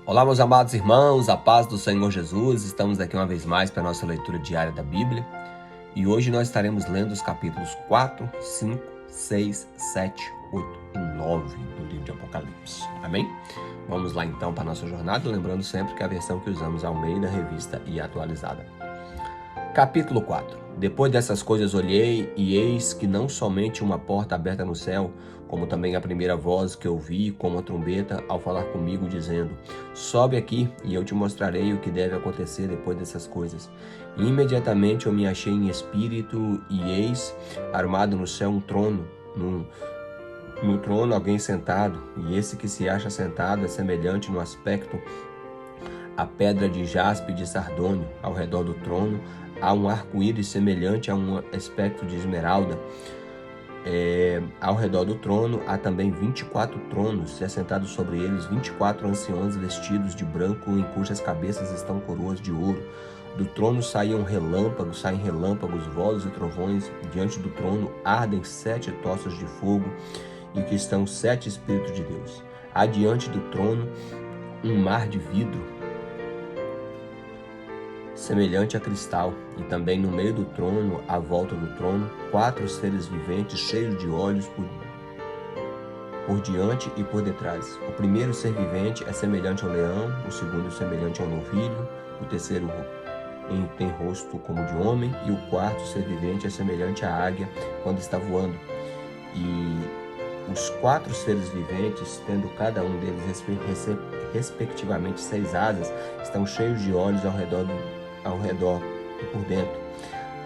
Olá, meus amados irmãos, a paz do Senhor Jesus. Estamos aqui uma vez mais para a nossa leitura diária da Bíblia. E hoje nós estaremos lendo os capítulos 4, 5, 6, 7, 8 e 9 do livro de Apocalipse. Amém? Vamos lá então para a nossa jornada, lembrando sempre que a versão que usamos é Almeida, revista e atualizada. Capítulo 4. Depois dessas coisas olhei, e eis que não somente uma porta aberta no céu, como também a primeira voz que ouvi, como uma trombeta, ao falar comigo, dizendo: sobe aqui, e eu te mostrarei o que deve acontecer depois dessas coisas. E imediatamente eu me achei em espírito, e eis, armado no céu um trono, no trono alguém sentado, e esse que se acha sentado é semelhante no aspecto à pedra de jaspe e de sardônio. Ao redor do trono há um arco-íris semelhante a um espectro de esmeralda. Ao redor do trono há também 24 tronos, e assentados sobre eles 24 anciãos vestidos de branco, em cujas cabeças estão coroas de ouro. Do trono saem relâmpagos, vozes e trovões. Diante do trono ardem 7 tochas de fogo, e que estão 7 Espíritos de Deus. Há diante do trono um mar de vidro, semelhante a cristal, e também no meio do trono, à volta do trono, 4 seres viventes cheios de olhos por diante e por detrás. O primeiro ser vivente é semelhante ao leão, o segundo semelhante ao novilho, o terceiro tem rosto como de homem, e o quarto ser vivente é semelhante à águia quando está voando. E os 4 seres viventes, tendo cada um deles respectivamente 6 asas, estão cheios de olhos ao redor e por dentro.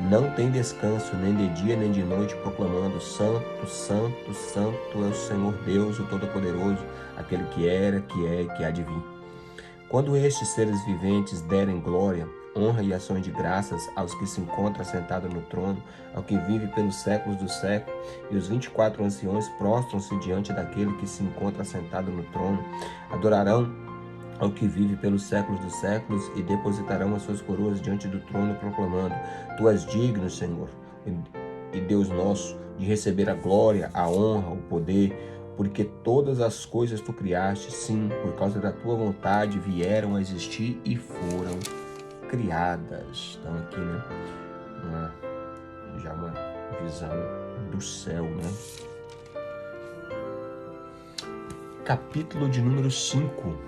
Não tem descanso, nem de dia nem de noite, proclamando: Santo, Santo, Santo é o Senhor Deus, o Todo-Poderoso, aquele que era, que é e que há de vir. Quando estes seres viventes derem glória, honra e ações de graças aos que se encontram assentados no trono, ao que vive pelos séculos dos séculos, e os 24 anciões prostram-se diante daquele que se encontra assentado no trono, adorarão ao que vive pelos séculos dos séculos, e depositarão as suas coroas diante do trono, proclamando: Tu és digno, Senhor, e Deus nosso, de receber a glória, a honra, o poder, porque todas as coisas tu criaste, sim, por causa da tua vontade vieram a existir e foram criadas. Então aqui, já uma visão do céu, Capítulo de número 5.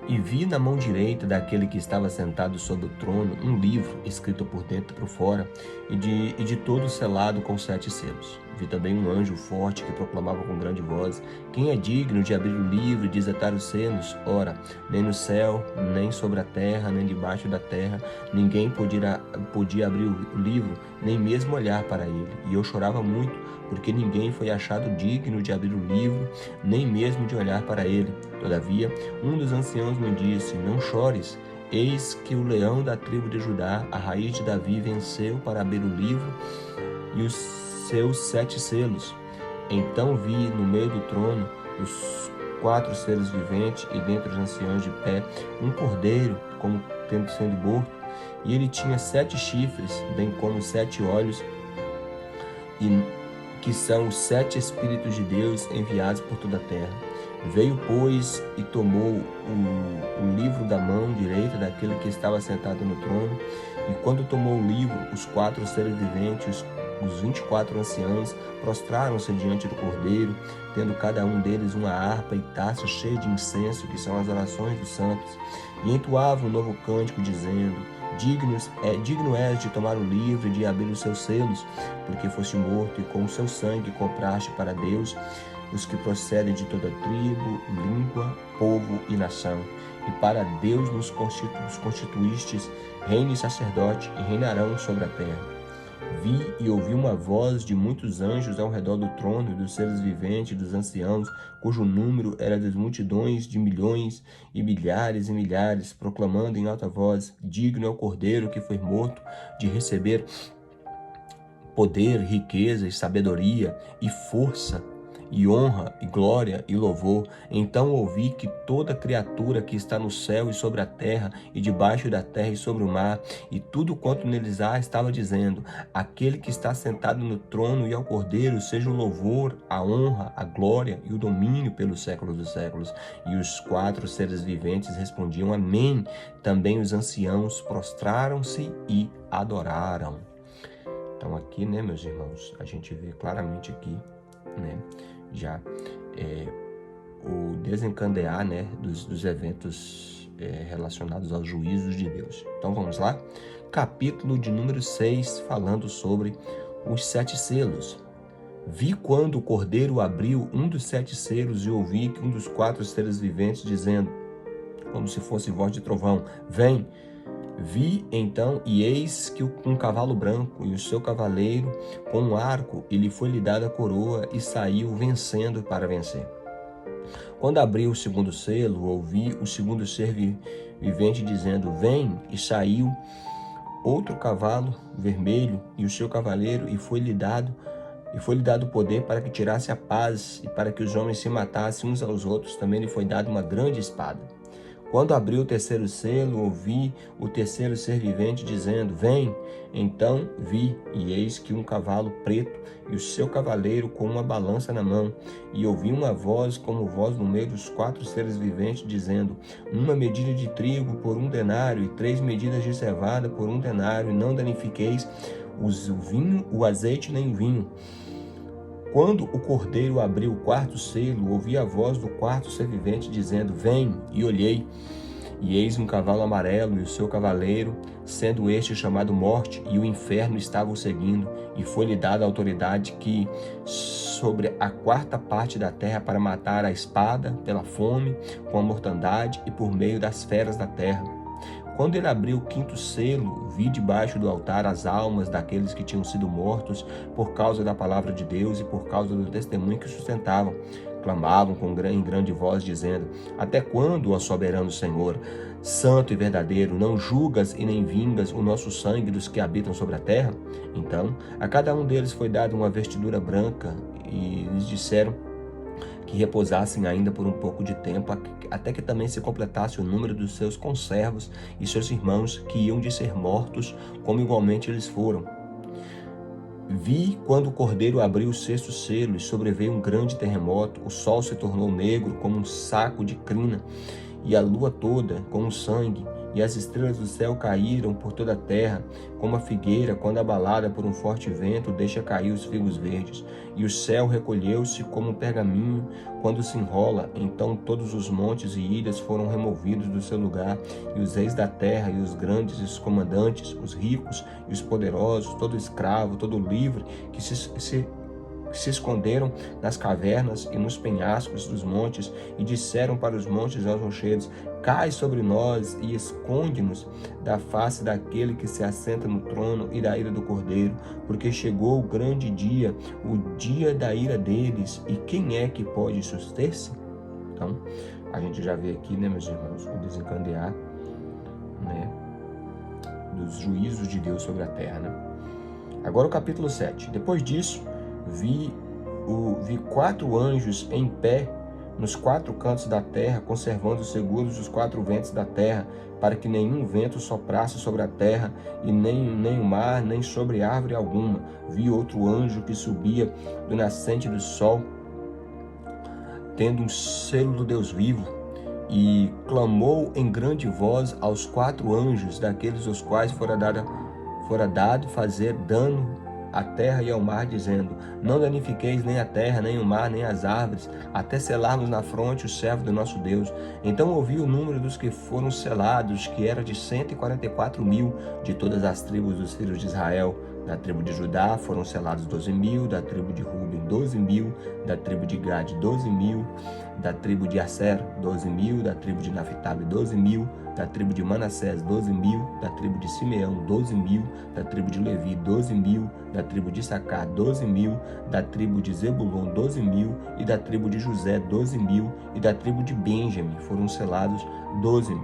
E vi na mão direita daquele que estava sentado sobre o trono um livro escrito por dentro e por fora, e de todo selado com 7 selos. Vi também um anjo forte que proclamava com grande voz: Quem é digno de abrir o livro e desatar os selos? Ora, nem no céu, nem sobre a terra, nem debaixo da terra, ninguém podia abrir o livro, nem mesmo olhar para ele. E eu chorava muito, porque ninguém foi achado digno de abrir o livro, nem mesmo de olhar para ele. Todavia, um dos anciãos me disse: Não chores, eis que o leão da tribo de Judá, a raiz de Davi, venceu para abrir o livro e os seus 7 selos. Então vi no meio do trono os 4 seres viventes, e dentre os anciãos de pé um cordeiro, como tendo sido morto, e ele tinha 7 chifres, bem como 7 olhos, e que são os 7 Espíritos de Deus enviados por toda a terra. Veio, pois, e tomou o livro da mão direita daquele que estava sentado no trono, e quando tomou o livro, os 4 seres viventes, os 24 anciãos, prostraram-se diante do Cordeiro, tendo cada um deles uma harpa e taça cheia de incenso, que são as orações dos santos, e entoavam um novo cântico, dizendo: Digno és de tomar o livro e de abrir os seus selos, porque foste morto, e com o seu sangue compraste para Deus os que procedem de toda tribo, língua, povo e nação. E para Deus nos constituístes reino e sacerdote, e reinarão sobre a terra. Vi e ouvi uma voz de muitos anjos ao redor do trono, dos seres viventes e dos anciãos, cujo número era das multidões de milhões e milhares, proclamando em alta voz: Digno é o Cordeiro que foi morto de receber poder, riqueza e sabedoria e força, e honra, e glória, e louvor. Então ouvi que toda criatura que está no céu e sobre a terra, e debaixo da terra e sobre o mar, e tudo quanto neles há, estava dizendo: aquele que está sentado no trono e ao Cordeiro, seja o louvor, a honra, a glória e o domínio pelos séculos dos séculos. E os 4 seres viventes respondiam: amém. Também os anciãos prostraram-se e adoraram. Então aqui, né, meus irmãos, a gente vê claramente aqui, né, já o desencadear, né, dos eventos relacionados aos juízos de Deus. Então vamos lá? Capítulo de número 6, falando sobre os 7 selos. Vi quando o Cordeiro abriu um dos 7 selos e ouvi que um dos 4 seres viventes dizendo, como se fosse voz de trovão: vem. Vi então, e eis que um cavalo branco, e o seu cavaleiro com um arco, e lhe foi-lhe dada a coroa, e saiu vencendo para vencer. Quando abriu o segundo selo, ouvi o segundo ser vivente dizendo: vem. E saiu outro cavalo vermelho, e o seu cavaleiro, e foi-lhe dado poder para que tirasse a paz, e para que os homens se matassem uns aos outros. Também lhe foi dada uma grande espada. Quando abriu o terceiro selo, ouvi o terceiro ser vivente dizendo: vem. Então vi, e eis que um cavalo preto, e o seu cavaleiro com uma balança na mão. E ouvi uma voz como voz no meio dos 4 seres viventes, dizendo: uma medida de trigo por 1 denário, e 3 medidas de cevada por 1 denário, e não danifiqueis o azeite nem o vinho. Quando o Cordeiro abriu o 4º selo, ouvi a voz do 4º ser vivente dizendo: vem. E olhei, e eis um cavalo amarelo, e o seu cavaleiro, sendo este chamado Morte, e o inferno estava o seguindo, e foi-lhe dada a autoridade que sobre a 4ª parte da terra, para matar a espada, pela fome, com a mortandade, e por meio das feras da terra. Quando ele abriu o 5º selo, vi debaixo do altar as almas daqueles que tinham sido mortos por causa da palavra de Deus e por causa do testemunho que sustentavam. Clamavam em grande voz, dizendo: até quando, ó soberano Senhor, santo e verdadeiro, não julgas e nem vingas o nosso sangue dos que habitam sobre a terra? Então, a cada um deles foi dada uma vestidura branca, e lhes disseram que repousassem ainda por um pouco de tempo, até que também se completasse o número dos seus conservos e seus irmãos que iam de ser mortos, como igualmente eles foram. Vi quando o Cordeiro abriu o 6º selo, e sobreveio um grande terremoto. O sol se tornou negro como um saco de crina, e a lua toda como sangue, e as estrelas do céu caíram por toda a terra, como a figueira, quando abalada por um forte vento, deixa cair os figos verdes. E o céu recolheu-se como um pergaminho quando se enrola. Então todos os montes e ilhas foram removidos do seu lugar, e os reis da terra, e os grandes, e os comandantes, os ricos e os poderosos, todo escravo, todo livre, que se esconderam nas cavernas e nos penhascos dos montes, e disseram para os montes e aos rochedos: cai sobre nós e esconde-nos da face daquele que se assenta no trono e da ira do Cordeiro, porque chegou o grande dia, o dia da ira deles, e quem é que pode suster-se? Então, a gente já vê aqui, né, meus irmãos, o desencadear, né, dos juízos de Deus sobre a terra, né? Agora o capítulo 7. Depois disso, vi 4 anjos em pé nos 4 cantos da terra, conservando seguros os 4 ventos da terra, para que nenhum vento soprasse sobre a terra, e nem o mar, nem sobre árvore alguma. Vi outro anjo que subia do nascente do sol, tendo um selo do Deus vivo, e clamou em grande voz aos 4 anjos, daqueles aos quais fora dado fazer dano à terra e ao mar, dizendo: não danifiqueis nem a terra, nem o mar, nem as árvores, até selarmos na fronte o servo do nosso Deus. Então ouvi o número dos que foram selados, que era de 144.000 de todas as tribos dos filhos de Israel. Da tribo de Judá foram selados 12.000, da tribo de Ruben 12.000, da tribo de Gade 12.000, da tribo de Aser 12.000, da tribo de Naphtali 12.000, da tribo de Manassés 12.000, da tribo de Simeão 12.000, da tribo de Levi 12.000, da tribo de Issacar 12.000, da tribo de Zebulon 12.000, e da tribo de José 12.000, e da tribo de Benjamim foram selados 12.000.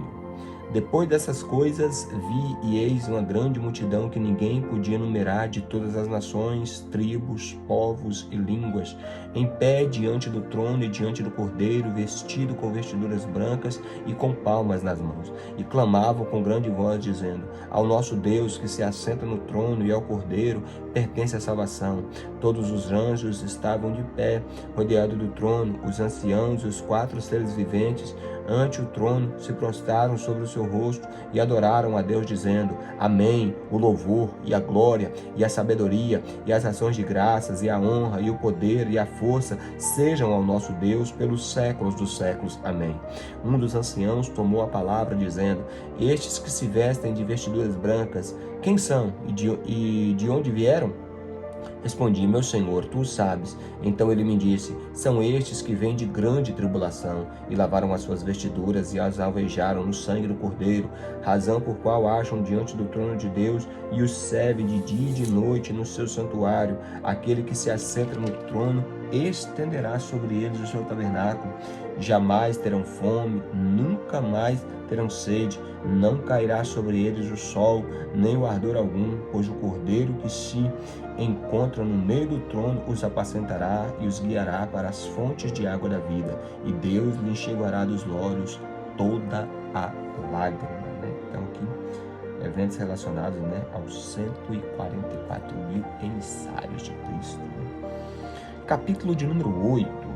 Depois dessas coisas vi e eis uma grande multidão que ninguém podia numerar, de todas as nações, tribos, povos e línguas, em pé diante do trono e diante do Cordeiro, vestido com vestiduras brancas e com palmas nas mãos, e clamavam com grande voz, dizendo: ao nosso Deus que se assenta no trono e ao Cordeiro pertence a salvação. Todos os anjos estavam de pé, rodeados do trono, os anciãos e os 4 seres viventes ante o trono se prostraram sobre o seu rosto e adoraram a Deus, dizendo: amém. O louvor e a glória e a sabedoria e as ações de graças e a honra e o poder e a força sejam ao nosso Deus pelos séculos dos séculos. Amém. Um dos anciãos tomou a palavra, dizendo: estes que se vestem de vestiduras brancas, quem são e de onde vieram? Respondi: meu Senhor, tu o sabes. Então ele me disse: são estes que vêm de grande tribulação, e lavaram as suas vestiduras e as alvejaram no sangue do Cordeiro, razão por qual acham diante do trono de Deus e os servem de dia e de noite no seu santuário. Aquele que se assenta no trono estenderá sobre eles o seu tabernáculo. Jamais terão fome, nunca mais terão sede, não cairá sobre eles o sol, nem o ardor algum, pois o Cordeiro que se encontra no meio do trono os apacentará e os guiará para as fontes de água da vida, e Deus lhe enxugará dos olhos toda a lágrima. Então aqui, eventos relacionados aos 144 mil emissários de Cristo. Capítulo de número 8.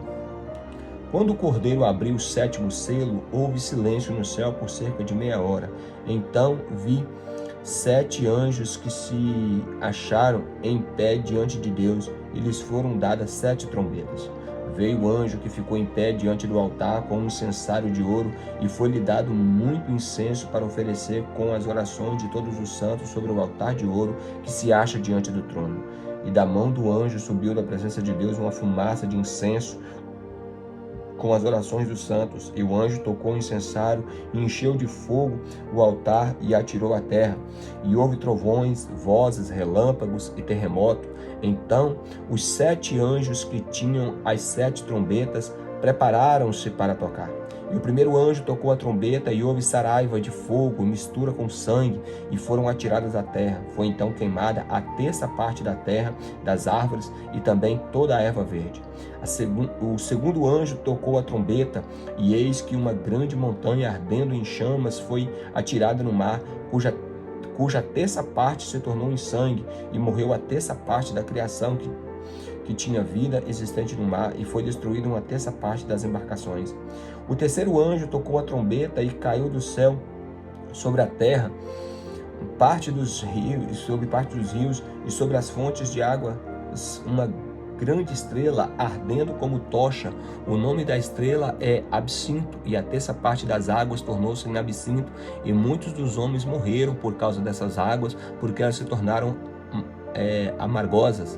Quando o Cordeiro abriu o 7º selo, houve silêncio no céu por cerca de meia hora. Então vi 7 anjos que se acharam em pé diante de Deus, e lhes foram dadas 7 trombetas. Veio o anjo que ficou em pé diante do altar com um incensário de ouro, e foi-lhe dado muito incenso para oferecer com as orações de todos os santos sobre o altar de ouro que se acha diante do trono. E da mão do anjo subiu da presença de Deus uma fumaça de incenso com as orações dos santos, e o anjo tocou o incensário e encheu de fogo o altar e atirou à terra, e houve trovões, vozes, relâmpagos e terremoto. Então os 7 anjos que tinham as 7 trombetas prepararam-se para tocar. E o primeiro anjo tocou a trombeta, e houve saraiva de fogo, mistura com sangue, e foram atiradas à terra. Foi então queimada a 1/3 parte da terra, das árvores, e também toda a erva verde. O segundo anjo tocou a trombeta, e eis que uma grande montanha ardendo em chamas foi atirada no mar, cuja 1/3 parte se tornou em sangue, e morreu a 1/3 parte da criação que tinha vida existente no mar, e foi destruída 1/3 parte das embarcações. O terceiro anjo tocou a trombeta, e caiu do céu sobre a terra, parte dos rios e sobre as fontes de água, uma grande estrela ardendo como tocha. O nome da estrela é Absinto, e a 1/3 parte das águas tornou-se em absinto, e muitos dos homens morreram por causa dessas águas, porque elas se tornaram amargosas.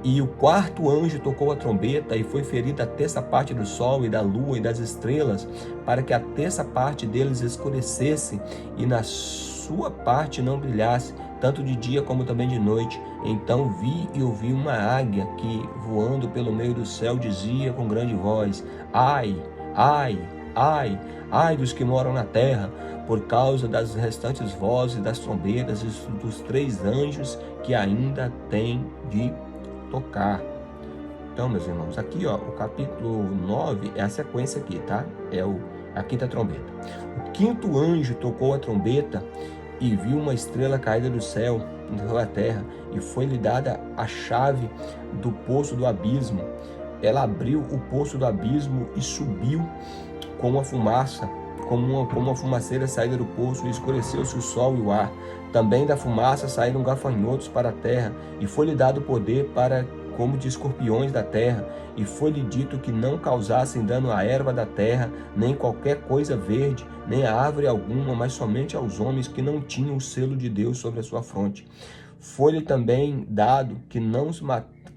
E o quarto anjo tocou a trombeta, e foi ferida a 1/3 parte do sol e da lua e das estrelas, para que a 1/3 parte deles escurecesse, e na sua parte não brilhasse, tanto de dia como também de noite. Então vi e ouvi uma águia que, voando pelo meio do céu, dizia com grande voz: ai, ai, ai, ai dos que moram na terra, por causa das restantes vozes das trombetas e dos 3 anjos que ainda têm de tocar. Então, meus irmãos, aqui o capítulo 9 é a sequência aqui, tá? É a 5ª trombeta. O 5º anjo tocou a trombeta, e viu uma estrela caída do céu na terra, e foi-lhe dada a chave do poço do abismo. Ela abriu o poço do abismo e subiu com uma fumaça, como uma fumaceira saída do poço, e escureceu-se o sol e o ar. Também da fumaça saíram gafanhotos para a terra, e foi-lhe dado poder para como de escorpiões da terra, e foi-lhe dito que não causassem dano à erva da terra, nem qualquer coisa verde, nem a árvore alguma, mas somente aos homens que não tinham o selo de Deus sobre a sua fronte. Foi-lhe também dado que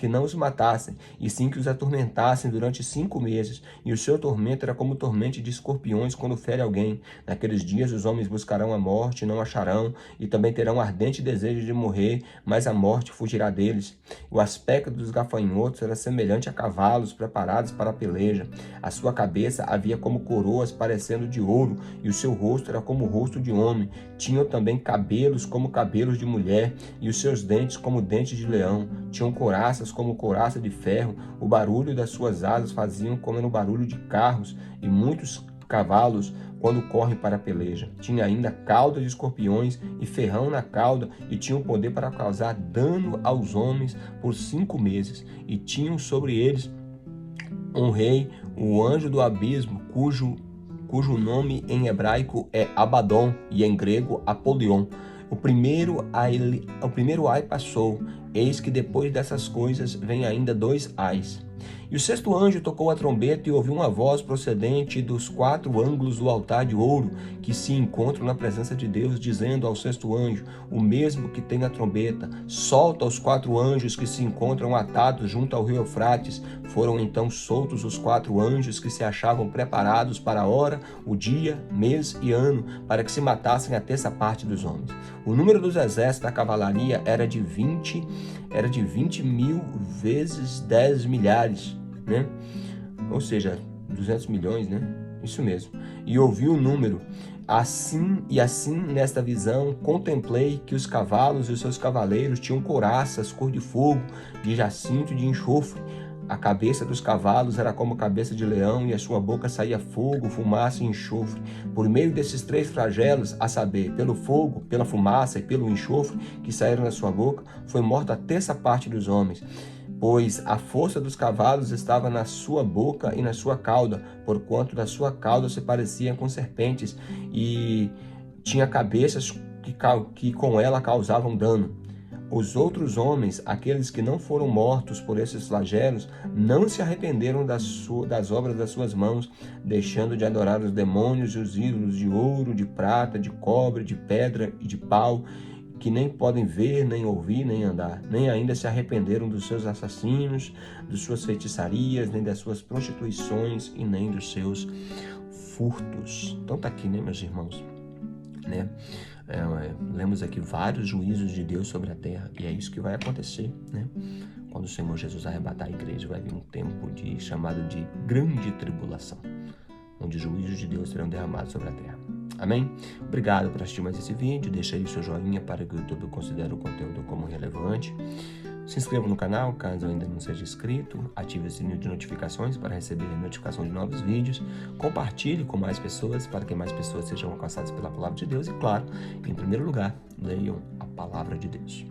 que não os matassem, e sim que os atormentassem durante 5 meses, e o seu tormento era como tormento de escorpiões quando fere alguém. Naqueles dias os homens buscarão a morte, e não acharão, e também terão ardente desejo de morrer, mas a morte fugirá deles. O aspecto dos gafanhotos era semelhante a cavalos preparados para a peleja. A sua cabeça havia como coroas parecendo de ouro, e o seu rosto era como o rosto de homem. Tinham também cabelos como cabelos de mulher, e os seus dentes como dentes de leão. Tinham couraças como couraça de ferro. O barulho das suas asas faziam como no barulho de carros, e muitos cavalos quando correm para a peleja. Tinha ainda cauda de escorpiões e ferrão na cauda, e tinham poder para causar dano aos homens por 5 meses. E tinham sobre eles um rei, o anjo do abismo, cujo nome em hebraico é Abaddon e em grego Apolion. O primeiro ai passou, eis que depois dessas coisas vem ainda 2 ais. E o 6º anjo tocou a trombeta e ouviu uma voz procedente dos 4 ângulos do altar de ouro que se encontram na presença de Deus, dizendo ao 6º anjo, o mesmo que tem a trombeta: solta os 4 anjos que se encontram atados junto ao rio Eufrates. Foram então soltos os 4 anjos que se achavam preparados para a hora, o dia, mês e ano, para que se matassem a 1/3 parte dos homens. O número dos exércitos da cavalaria era de 20 mil vezes 10 milhares, né? Ou seja, 200 milhões, né? Isso mesmo. E ouvi o número. Assim, nesta visão, contemplei que os cavalos e os seus cavaleiros tinham couraças cor de fogo, de jacinto e de enxofre. A cabeça dos cavalos era como cabeça de leão, e a sua boca saía fogo, fumaça e enxofre. Por meio desses 3 flagelos, a saber, pelo fogo, pela fumaça e pelo enxofre que saíram da sua boca, foi morta a 1/3 parte dos homens. Pois a força dos cavalos estava na sua boca e na sua cauda, porquanto da sua cauda se pareciam com serpentes, e tinha cabeças que com ela causavam dano. Os outros homens, aqueles que não foram mortos por esses flagelos, não se arrependeram das obras das suas mãos, deixando de adorar os demônios e os ídolos de ouro, de prata, de cobre, de pedra e de pau, que nem podem ver, nem ouvir, nem andar. Nem ainda se arrependeram dos seus assassinos, de suas feitiçarias, nem das suas prostituições e nem dos seus furtos. Então tá aqui, né, meus irmãos? Né? Lemos aqui vários juízos de Deus sobre a terra, e é isso que vai acontecer, né? Quando o Senhor Jesus arrebatar a igreja, vai vir um tempo chamado de grande tribulação, onde os juízos de Deus serão derramados sobre a terra. Amém? Obrigado por assistir mais esse vídeo. Deixa aí o seu joinha para que o YouTube considere o conteúdo como relevante. Se inscreva no canal, caso ainda não seja inscrito. Ative o sininho de notificações para receber a notificação de novos vídeos. Compartilhe com mais pessoas para que mais pessoas sejam alcançadas pela palavra de Deus. E claro, em primeiro lugar, leiam a palavra de Deus.